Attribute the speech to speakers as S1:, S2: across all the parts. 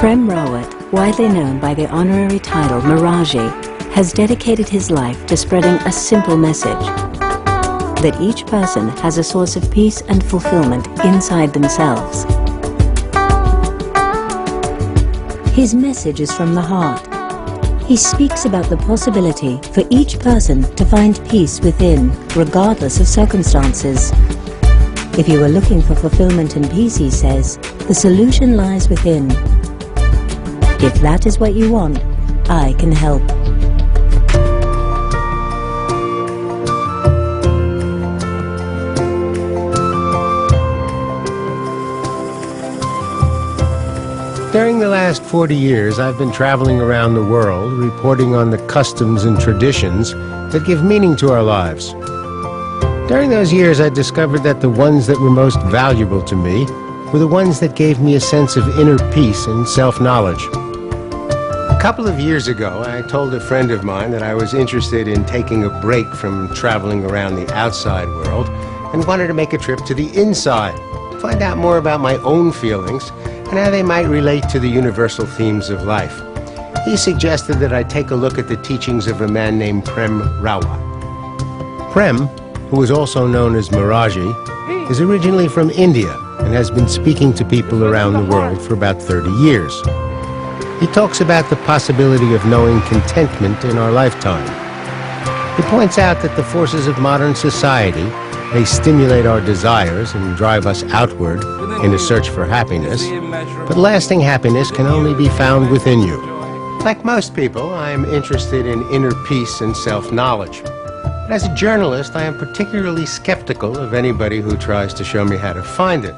S1: Prem Rawat, widely known by the honorary title Miraji, has dedicated his life to spreading a simple message: that each person has a source of peace and fulfillment inside themselves. His message is from the heart. He speaks about the possibility for each person to find peace within, regardless of circumstances. If you are looking for fulfillment and peace, he says, the solution lies within. If that is what you want, I can help.
S2: During the last 40 years, I've been traveling around the world, reporting on the customs and traditions that give meaning to our lives. During those years, I discovered that the ones that were most valuable to me were the ones that gave me a sense of inner peace and self-knowledge. A couple of years ago, I told a friend of mine that I was interested in taking a break from traveling around the outside world and wanted to make a trip to the inside, find out more about my own feelings and how they might relate to the universal themes of life. He suggested that I take a look at the teachings of a man named Prem Rawat. Prem, who is also known as Miraji, is originally from India and has been speaking to people around the world for about 30 years. He talks about the possibility of knowing contentment in our lifetime. He points out that the forces of modern society may stimulate our desires and drive us outward in a search for happiness, but lasting happiness can only be found within you. Like most people, I am interested in inner peace and self-knowledge. But as a journalist, I am particularly skeptical of anybody who tries to show me how to find it.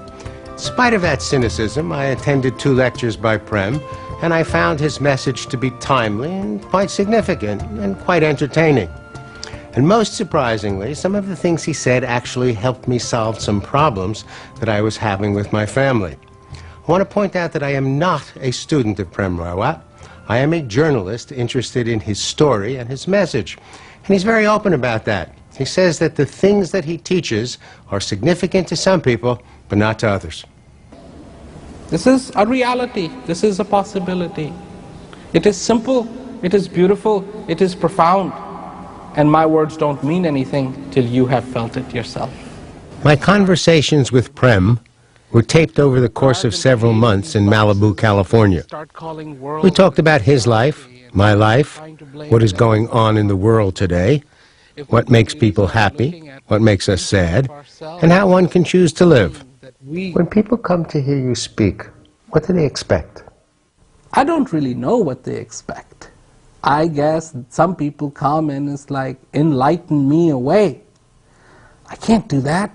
S2: In spite of that cynicism, I attended 2 lectures by Prem, and I found his message to be timely and quite significant and quite entertaining. And most surprisingly, some of the things he said actually helped me solve some problems that I was having with my family. I want to point out that I am not a student of Prem Rawat. I am a journalist interested in his story and his message. And he's very open about that. He says that the things that he teaches are significant to some people, but not to others.
S3: This is a reality. This is a possibility. It is simple, it is beautiful, it is profound. And my words don't mean anything till you have felt it yourself.
S2: My conversations with Prem were taped over the course of several months in Malibu, California. We talked about his life, my life, what is going on in the world today, what makes people happy, what makes us sad, and how one can choose to live. When people come to hear you speak, what do they expect?
S3: I don't really know what they expect. I guess some people come and it's like, enlighten me away. I can't do that.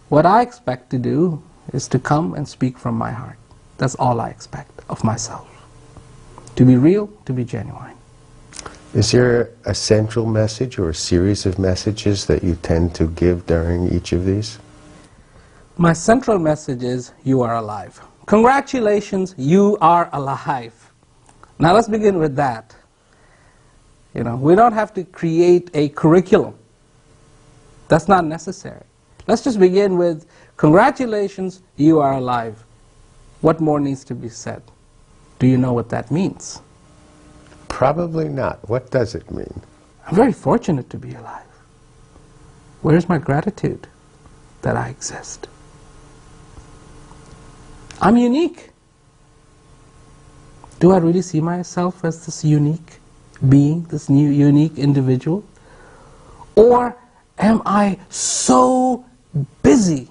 S3: What I expect to do is to come and speak from my heart. That's all I expect of myself. To be real, to be genuine.
S2: Is there a central message or a series of messages that you tend to give during each of these?
S3: My central message is, you are alive. Congratulations, you are alive. Now let's begin with that. You know, we don't have to create a curriculum. That's not necessary. Let's just begin with, congratulations, you are alive. What more needs to be said? Do you know what that means?
S2: Probably not. What does it mean?
S3: I'm very fortunate to be alive. Where's my gratitude that I exist? I'm unique. Do I really see myself as this unique being, this new unique individual? Or am I so busy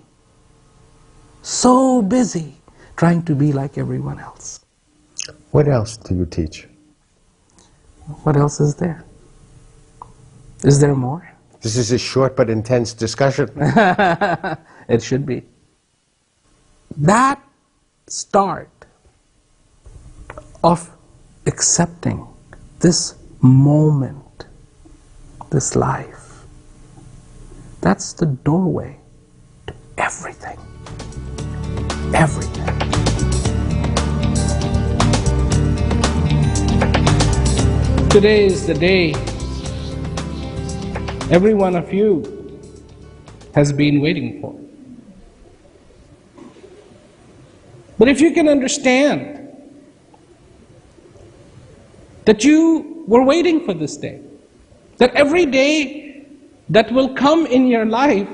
S3: trying to be like everyone else?
S2: What else do you teach?
S3: What else is there? Is there more?
S2: This is a short but intense discussion.
S3: It should be. That start of accepting this moment, this life, that's the doorway to everything. Everything. Today is the day every one of you has been waiting for. But if you can understand that you were waiting for this day. That every day that will come in your life,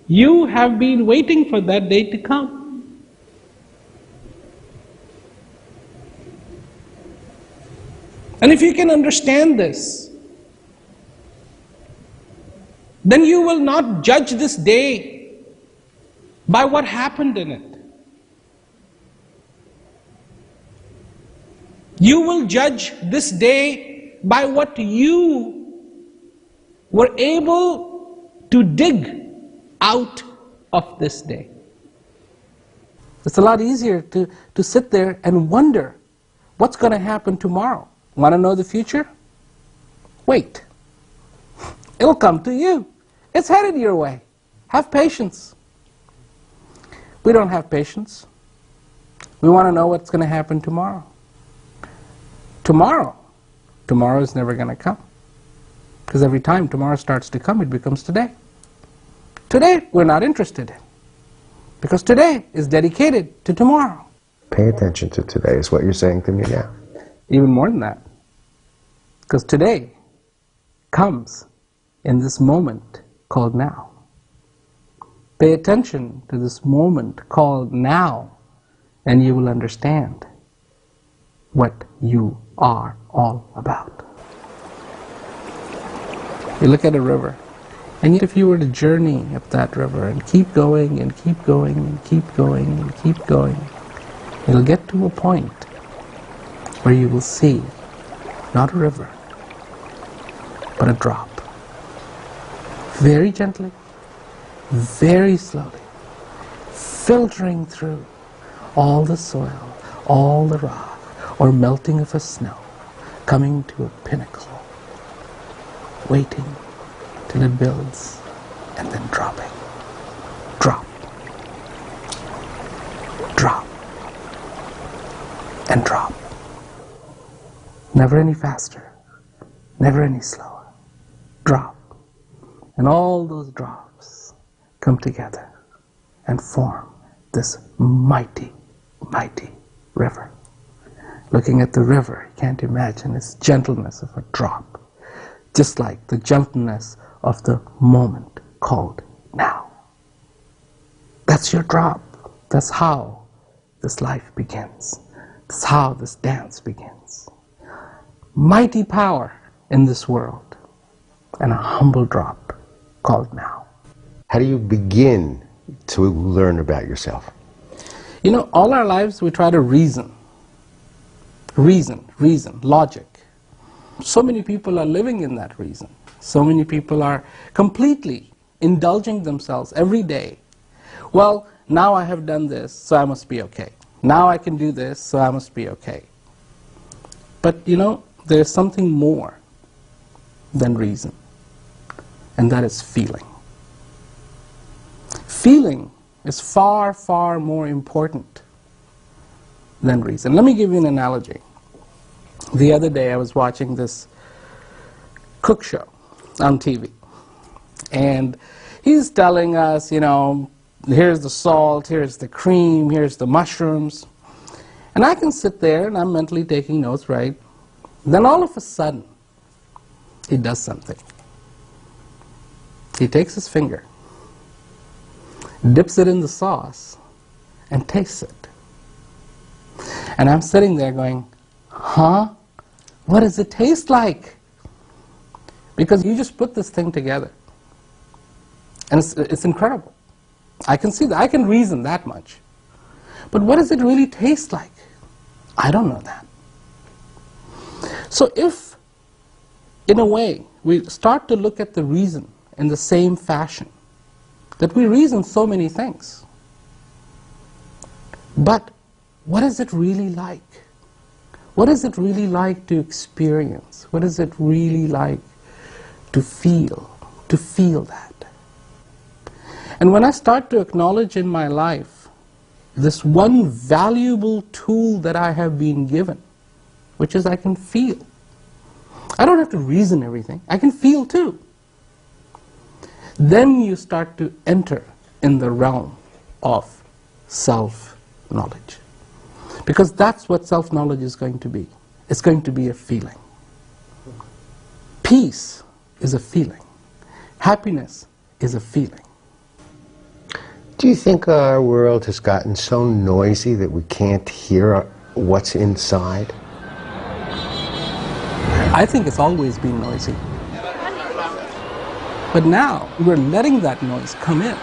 S3: you have been waiting for that day to come. And if you can understand this, then you will not judge this day by what happened in it. You will judge this day by what you were able to dig out of this day. It's a lot easier to sit there and wonder what's going to happen tomorrow. Want to know the future? Wait. It'll come to you. It's headed your way. Have patience. We don't have patience. We want to know what's going to happen tomorrow. Tomorrow is never going to come. Because every time tomorrow starts to come, it becomes today. Today, we're not interested in. Because today is dedicated to tomorrow.
S2: Pay attention to today is what you're saying to me now.
S3: Even more than that. Because today comes in this moment called now. Pay attention to this moment called now, and you will understand what you are all about. You look at a river, and if you were to journey up that river and keep going and keep going and keep going and keep going, you'll get to a point where you will see not a river, but a drop. Very gently, very slowly, filtering through all the soil, all the rock, or melting of a snow, coming to a pinnacle, waiting till it builds, and then dropping. Drop. Drop. And drop. Never any faster, never any slower. Drop. And all those drops come together and form this mighty, mighty river. Looking at the river, you can't imagine its gentleness of a drop, just like the gentleness of the moment called now. That's your drop. That's how this life begins. That's how this dance begins. Mighty power in this world, and a humble drop called now.
S2: How do you begin to learn about yourself?
S3: You know, all our lives we try to reason. Reason, logic. So many people are living in that reason. So many people are completely indulging themselves every day. Well, now I have done this, so I must be okay. Now I can do this, so I must be okay. But you know, there's something more than reason, and that is feeling. Feeling is far, far more important than reason. Let me give you an analogy. The other day I was watching this cook show on TV, and he's telling us, you know, here's the salt, here's the cream, here's the mushrooms. And I can sit there and I'm mentally taking notes, right? Then all of a sudden, he does something. He takes his finger, dips it in the sauce, and tastes it. And I'm sitting there going, huh? What does it taste like? Because you just put this thing together. And it's incredible. I can see that. I can reason that much. But what does it really taste like? I don't know that. So if, in a way, we start to look at the reason in the same fashion, that we reason so many things, but what is it really like? What is it really like to experience? What is it really like to feel that? And when I start to acknowledge in my life this one valuable tool that I have been given, which is I can feel. I don't have to reason everything. I can feel too. Then you start to enter in the realm of self-knowledge. Because that's what self-knowledge is going to be. It's going to be a feeling. Peace is a feeling. Happiness is a feeling.
S2: Do you think our world has gotten so noisy that we can't hear what's inside?
S3: I think it's always been noisy. But now we're letting that noise come in.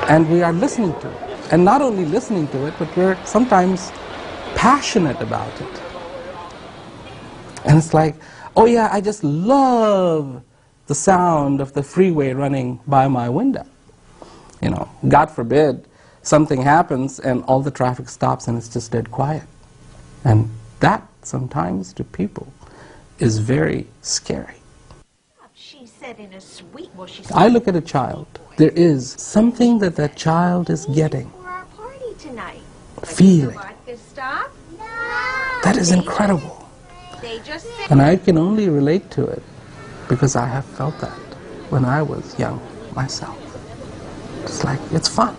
S3: And we are listening to it. And not only listening to it, but we're sometimes passionate about it. And it's like, oh yeah, I just love the sound of the freeway running by my window. You know, God forbid something happens and all the traffic stops and it's just dead quiet. And that sometimes to people is very scary.
S4: She said in a sweet, well, she
S3: I look at a child. There is something that that child is getting,
S4: for our party tonight.
S3: feeling.
S4: Like this stuff? No.
S3: That is incredible.
S4: They just said.
S3: And I can only relate to it because I have felt that when I was young myself. It's like, it's fun.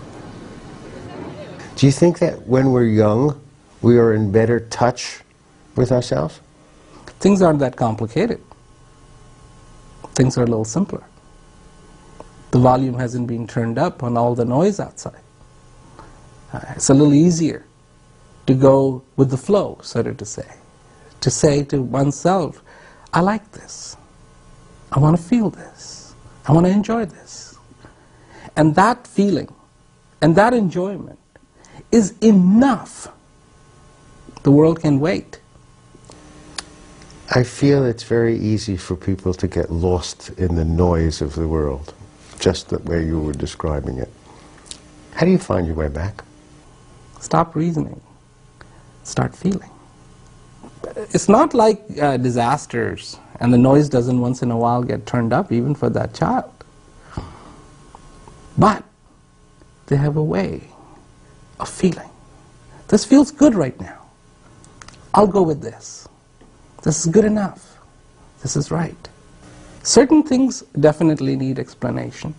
S2: Do you think that when we're young, we are in better touch with ourselves?
S3: Things aren't that complicated. Things are a little simpler. The volume hasn't been turned up on all the noise outside. It's a little easier to go with the flow, so to say. To say to oneself, I like this. I want to feel this. I want to enjoy this. And that feeling and that enjoyment is enough. The world can wait.
S2: I feel it's very easy for people to get lost in the noise of the world, just the way you were describing it. How do you find your way back?
S3: Stop reasoning. Start feeling. It's not like disasters and the noise doesn't once in a while get turned up even for that child. But they have a way of feeling. This feels good right now. I'll go with this. This is good enough. This is right. Certain things definitely need explanation,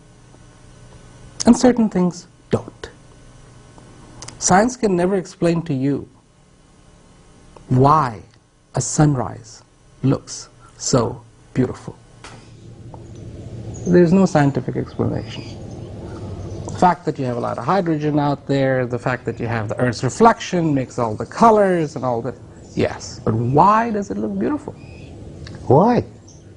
S3: and certain things don't. Science can never explain to you why a sunrise looks so beautiful. There's no scientific explanation. The fact that you have a lot of hydrogen out there, the fact that you have the Earth's reflection makes all the colors and all the... Yes, but why does it look beautiful?
S2: Why?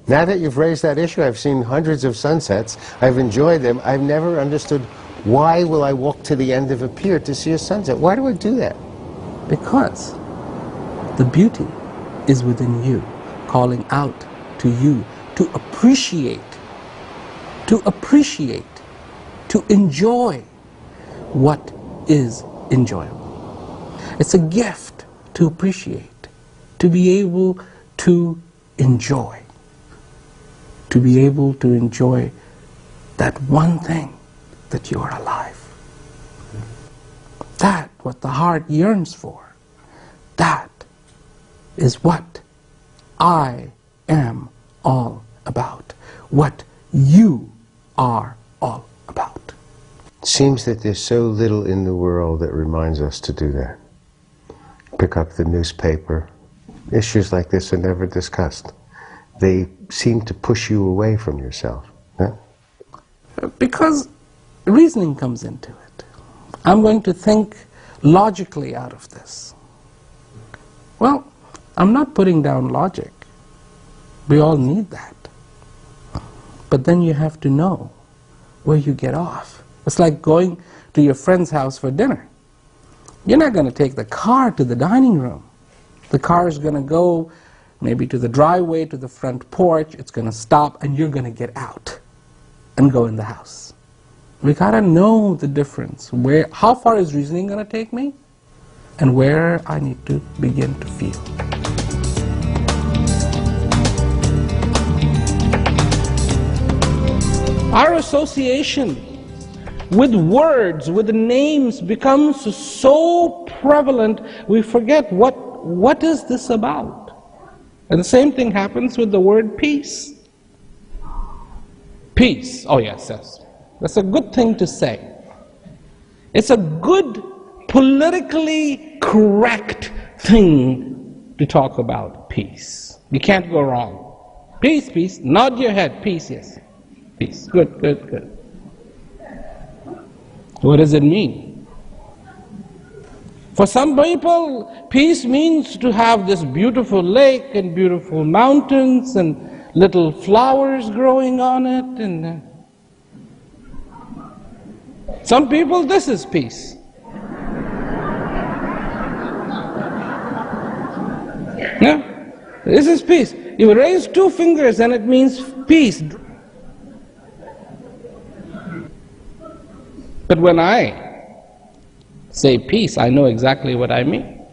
S2: Now that you've raised that issue, I've seen hundreds of sunsets. I've enjoyed them. I've never understood why will I walk to the end of a pier to see a sunset. Why do I do that?
S3: Because the beauty is within you, calling out to you to appreciate, to enjoy what is enjoyable. It's a gift to appreciate, to be able to enjoy, that one thing, that you are alive. That, what the heart yearns for, that is what I am all about, what you are all about.
S2: It seems that there's so little in the world that reminds us to do that. Pick up the newspaper. Issues like this are never discussed. They seem to push you away from yourself. Huh?
S3: Because reasoning comes into it. I'm going to think logically out of this. Well, I'm not putting down logic. We all need that. But then you have to know where you get off. It's like going to your friend's house for dinner. You're not going to take the car to the dining room. The car is going to go maybe to the driveway, to the front porch. It's going to stop, and you're going to get out and go in the house. We got to know the difference. How far is reasoning going to take me? And where I need to begin to feel. Our association with words, with names becomes so prevalent, we forget what is this about. And the same thing happens with the word peace. Peace, oh yes, yes. That's a good thing to say. It's a good, politically correct thing to talk about peace. You can't go wrong. Peace, peace. Nod your head. Peace, yes. Peace. Good, good, good. What does it mean? For some people, peace means to have this beautiful lake and beautiful mountains and little flowers growing on it. And some people, this is peace. Yeah, this is peace. You raise two fingers and it means peace. But when I say peace, I know exactly what I mean.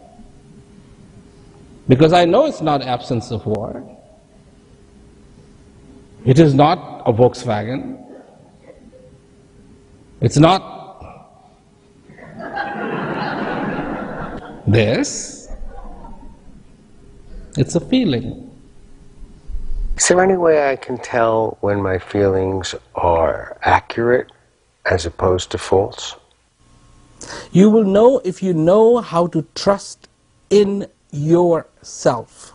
S3: Because I know it's not absence of war. It is not a Volkswagen. It's not this. It's a feeling.
S2: Is there any way I can tell when my feelings are accurate as opposed to false?
S3: You will know if you know how to trust in yourself.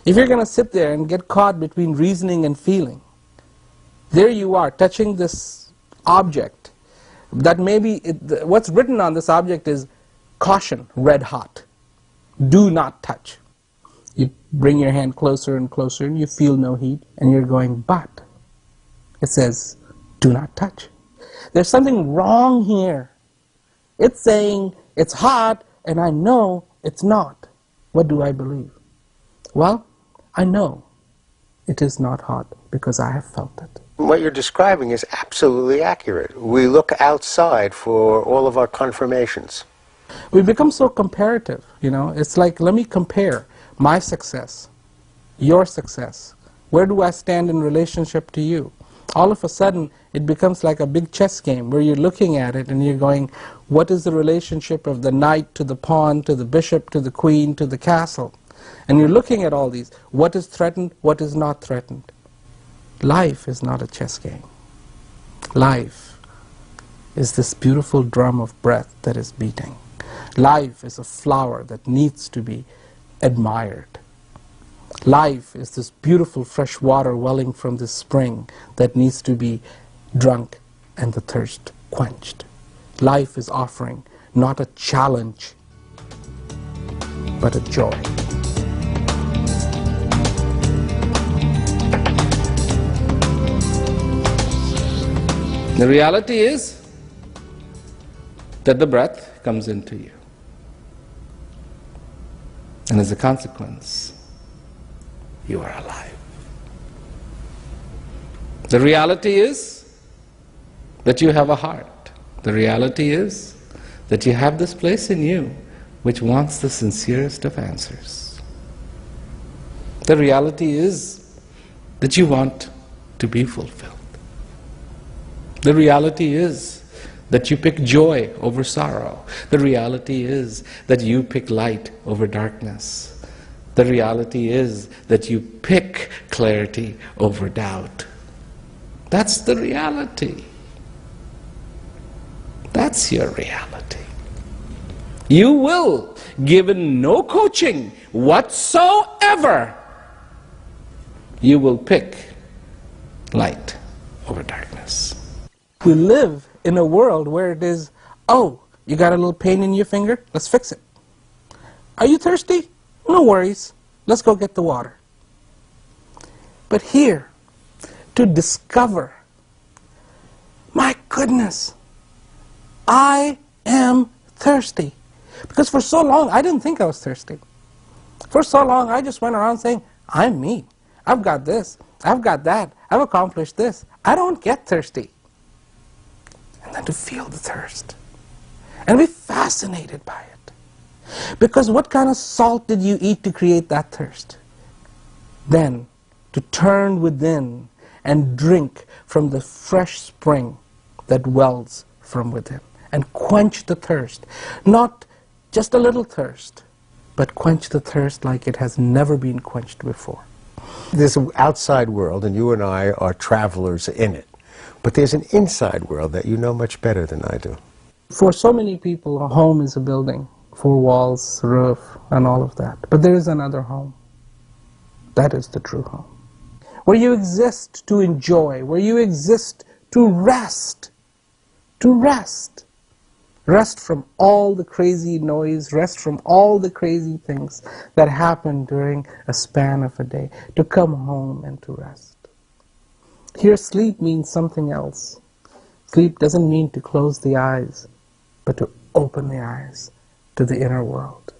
S3: If you're going to sit there and get caught between reasoning and feeling, there you are touching this object that maybe what's written on this object is caution, red hot, do not touch. You bring your hand closer and closer and you feel no heat and you're going, but it says do not touch. There's something wrong here. It's saying it's hot and I know it's not. What do I believe? Well, I know it is not hot because I have felt it.
S2: What you're describing is absolutely accurate. We look outside for all of our confirmations.
S3: We become so comparative, you know. It's like, let me compare my success, your success. Where do I stand in relationship to you? All of a sudden, it becomes like a big chess game where you're looking at it and you're going, what is the relationship of the knight to the pawn, to the bishop, to the queen, to the castle? And you're looking at all these. What is threatened? What is not threatened? Life is not a chess game. Life is this beautiful drum of breath that is beating. Life is a flower that needs to be admired. Life is this beautiful fresh water welling from this spring that needs to be drunk and the thirst quenched. Life is offering not a challenge, but a joy. The reality is that the breath comes into you. And as a consequence, you are alive. The reality is that you have a heart. The reality is that you have this place in you which wants the sincerest of answers. The reality is that you want to be fulfilled. The reality is that you pick joy over sorrow. The reality is that you pick light over darkness. The reality is that you pick clarity over doubt. That's the reality. That's your reality. You will, given no coaching whatsoever, you will pick light over darkness. We live in a world where it is, oh, you got a little pain in your finger? Let's fix it. Are you thirsty? No worries. Let's go get the water. But here, to discover, my goodness, I am thirsty. Because for so long, I didn't think I was thirsty. For so long, I just went around saying, I'm me. I've got this. I've got that. I've accomplished this. I don't get thirsty. And then to feel the thirst and be fascinated by it. Because what kind of salt did you eat to create that thirst? Then to turn within and drink from the fresh spring that wells from within and quench the thirst. Not just a little thirst, but quench the thirst like it has never been quenched before.
S2: There's an outside world, and you and I are travelers in it. But there's an inside world that you know much better than I do.
S3: For so many people, a home is a building. four walls, roof, and all of that. But there is another home. That is the true home. Where you exist to enjoy, where you exist to rest. To rest. Rest from all the crazy noise, rest from all the crazy things that happen during a span of a day. To come home and to rest. Here, sleep means something else. Sleep doesn't mean to close the eyes, but to open the eyes to the inner world.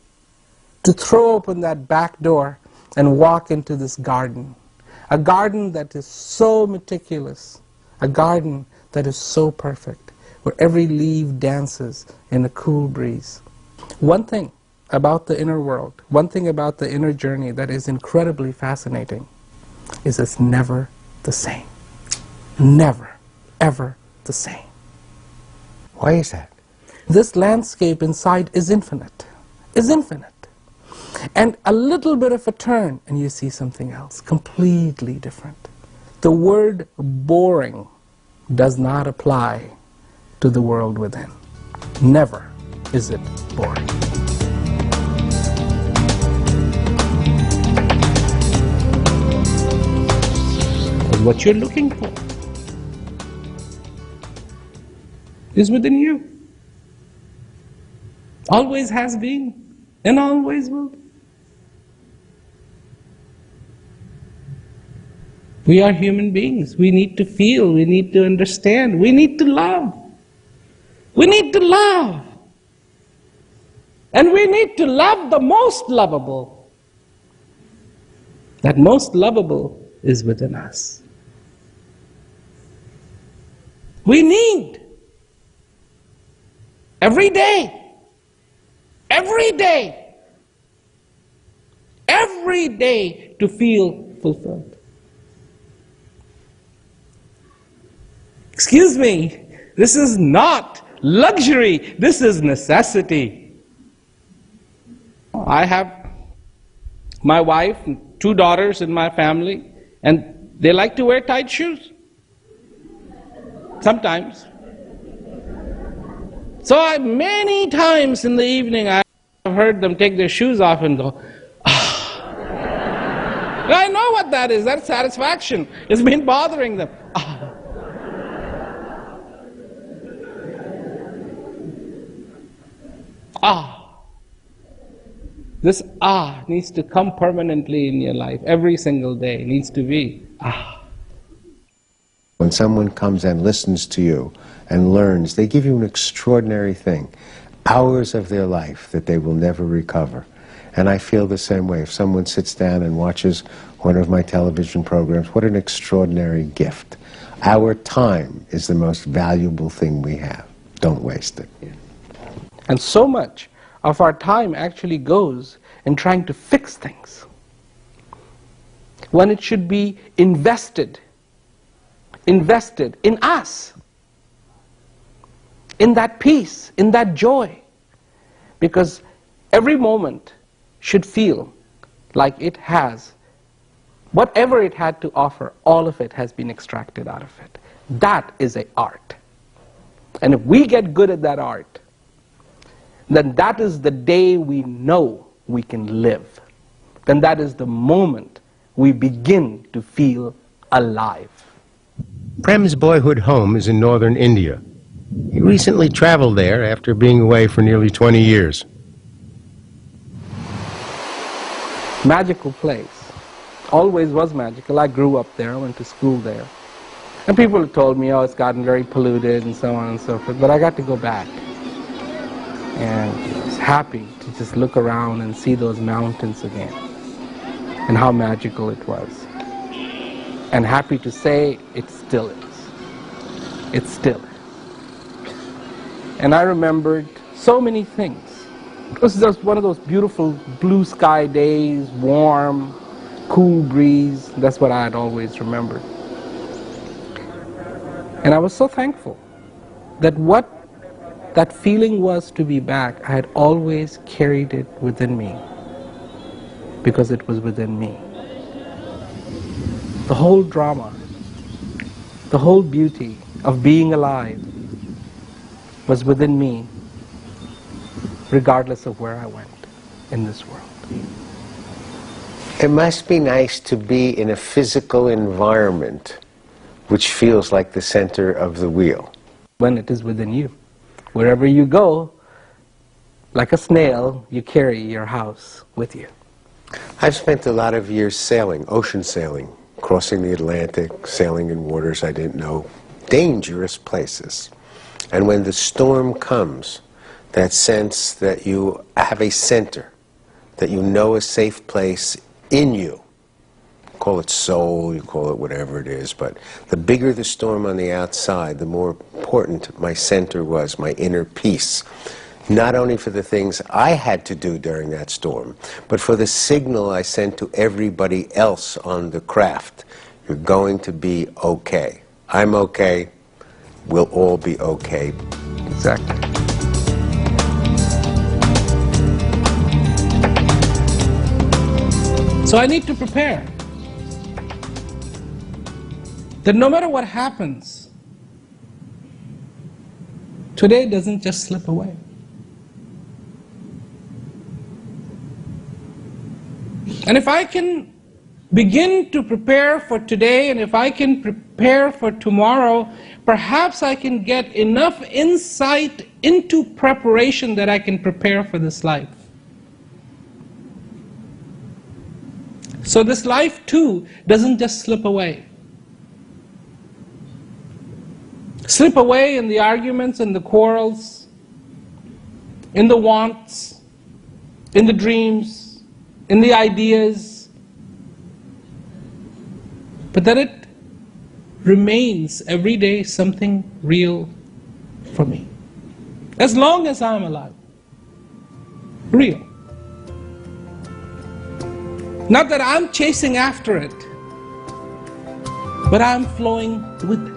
S3: To throw open that back door and walk into this garden. A garden that is so meticulous. A garden that is so perfect, where every leaf dances in a cool breeze. One thing about the inner world, one thing about the inner journey that is incredibly fascinating is it's never the same. Never, ever the same.
S2: Why is that?
S3: This landscape inside is infinite. Is infinite. And a little bit of a turn and you see something else, completely different. The word boring does not apply to the world within. Never is it boring. Because what you're looking for is within you. Always has been and always will be. We are human beings. We need to feel, we need to understand, we need to love. We need to love. And we need to love the most lovable. That most lovable is within us. We need every day, every day to feel fulfilled. Excuse me, this is not luxury, this is necessity. I have my wife and 2 daughters in my family, and they like to wear tight shoes. Sometimes. So many times in the evening I've heard them take their shoes off and go, ah. I know what that is, that's satisfaction. It's been bothering them. Ah. Ah. This ah needs to come permanently in your life. Every single day needs to be ah.
S2: When someone comes and listens to you and learns, they give you an extraordinary thing. Hours of their life that they will never recover. And I feel the same way. If someone sits down and watches one of my television programs, what an extraordinary gift. Our time is the most valuable thing we have. Don't waste it.
S3: And so much of our time actually goes in trying to fix things, when it should be invested in us, in that peace, in that joy. Because every moment should feel like it has, whatever it had to offer, all of it has been extracted out of it. That is an art. And if we get good at that art, then that is the day we know we can live. Then that is the moment we begin to feel alive.
S2: Prem's boyhood home is in northern India. He recently traveled there after being away for nearly 20 years.
S3: Magical place. Always was magical. I grew up there, I went to school there. And people have told me, oh, it's gotten very polluted and so on and so forth. But I got to go back. And I was happy to just look around and see those mountains again. And how magical it was. And happy to say it still is. It still is. And I remembered so many things. It was just one of those beautiful blue sky days, warm, cool breeze. That's what I had always remembered. And I was so thankful that what that feeling was to be back, I had always carried it within me. Because it was within me. The whole drama, the whole beauty of being alive was within me. regardless of where I went in this world.
S2: It must be nice to be in a physical environment which feels like the center of the wheel.
S3: When it is within you. Wherever you go, like a snail, you carry your house with you.
S2: I've spent a lot of years sailing, ocean sailing, crossing the Atlantic, sailing in waters I didn't know, dangerous places. And when the storm comes, that sense that you have a center, that you know a safe place in you. Call it soul, you call it whatever it is, but the bigger the storm on the outside, the more important my center was, my inner peace. Not only for the things I had to do during that storm, but for the signal I sent to everybody else on the craft. You're going to be okay. I'm okay. We'll all be okay.
S3: Exactly. So I need to prepare that no matter what happens, today doesn't just slip away. And if I can begin to prepare for today, and if I can prepare for tomorrow, perhaps I can get enough insight into preparation that I can prepare for this life. So this life too doesn't just slip away. Slip away in the arguments and the quarrels, in the wants, in the dreams, in the ideas, but that it remains every day something real for me. As long as I'm alive. Real. Not that I'm chasing after it, but I'm flowing with it.